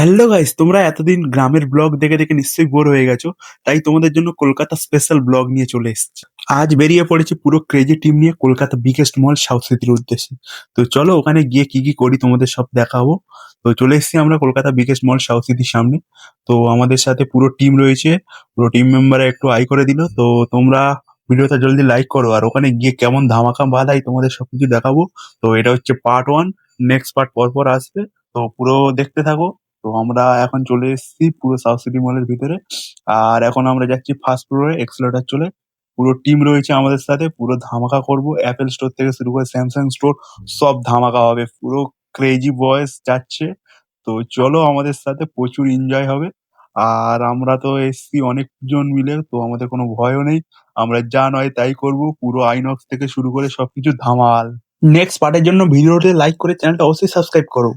Hello guys, তোমরা এতদিন গ্রামের ব্লগ দেখে দেখে নিশ্চয়ই বোর হয়ে গেছো। তাই তোমাদের জন্য কলকাতা স্পেশাল ব্লগ নিয়ে চলে এসেছি। আজ বেরিয়ে পড়েছি পুরো ক্রেজি টিম নিয়ে কলকাতা বিগেস্ট মল সাউথ সিটির উদ্দেশ্যে। তো চলো ওখানে গিয়ে কি কি করি তোমাদের সব দেখাবো। তো চলে এসেছি আমরা কলকাতা বিগেস্ট মল সাউথ সিটির সামনে। তো আমাদের সাথে পুরো টিম রয়েছে। পুরো টিম মেম্বাররা একটু আই করে দিল। তো তোমরা ভিডিওটা জলদি লাইক করো, আর ওখানে গিয়ে কেমন ধামাকা বাঁধাই তোমাদের সবকিছু দেখাবো। তো এটা হচ্ছে পার্ট 1, নেক্সট পার্ট পরপর আসবে। তো পুরো দেখতে থাকো। তো আমরা এখন চলে এসেছি পুরো সাউথ সিটি মলের ভিতরে। আর এখন আমরা যাচ্ছি ফার্স্ট ফ্লোরে এক্সেলেটার চলে। পুরো টিম রয়েছে আমাদের সাথে, পুরো ধামাকা করব। অ্যাপেল স্টোর থেকে শুরু করে স্যামসাং স্টোর সব ধামাকা হবে। পুরো ক্রেজি বয়েস যাচ্ছে। তো চলো আমাদের সাথে, প্রচুর এনজয় হবে। আর আমরা তো এসছি অনেকজন মিলে, তো আমাদের কোনো ভয়ও নেই। আমরা যা নয় তাই করব। পুরো আইনক্স থেকে শুরু করে সবকিছু ধামাল। নেক্সট পার্টের জন্য ভিডিওতে লাইক করে চ্যানেলটা অবশ্যই সাবস্ক্রাইব করো।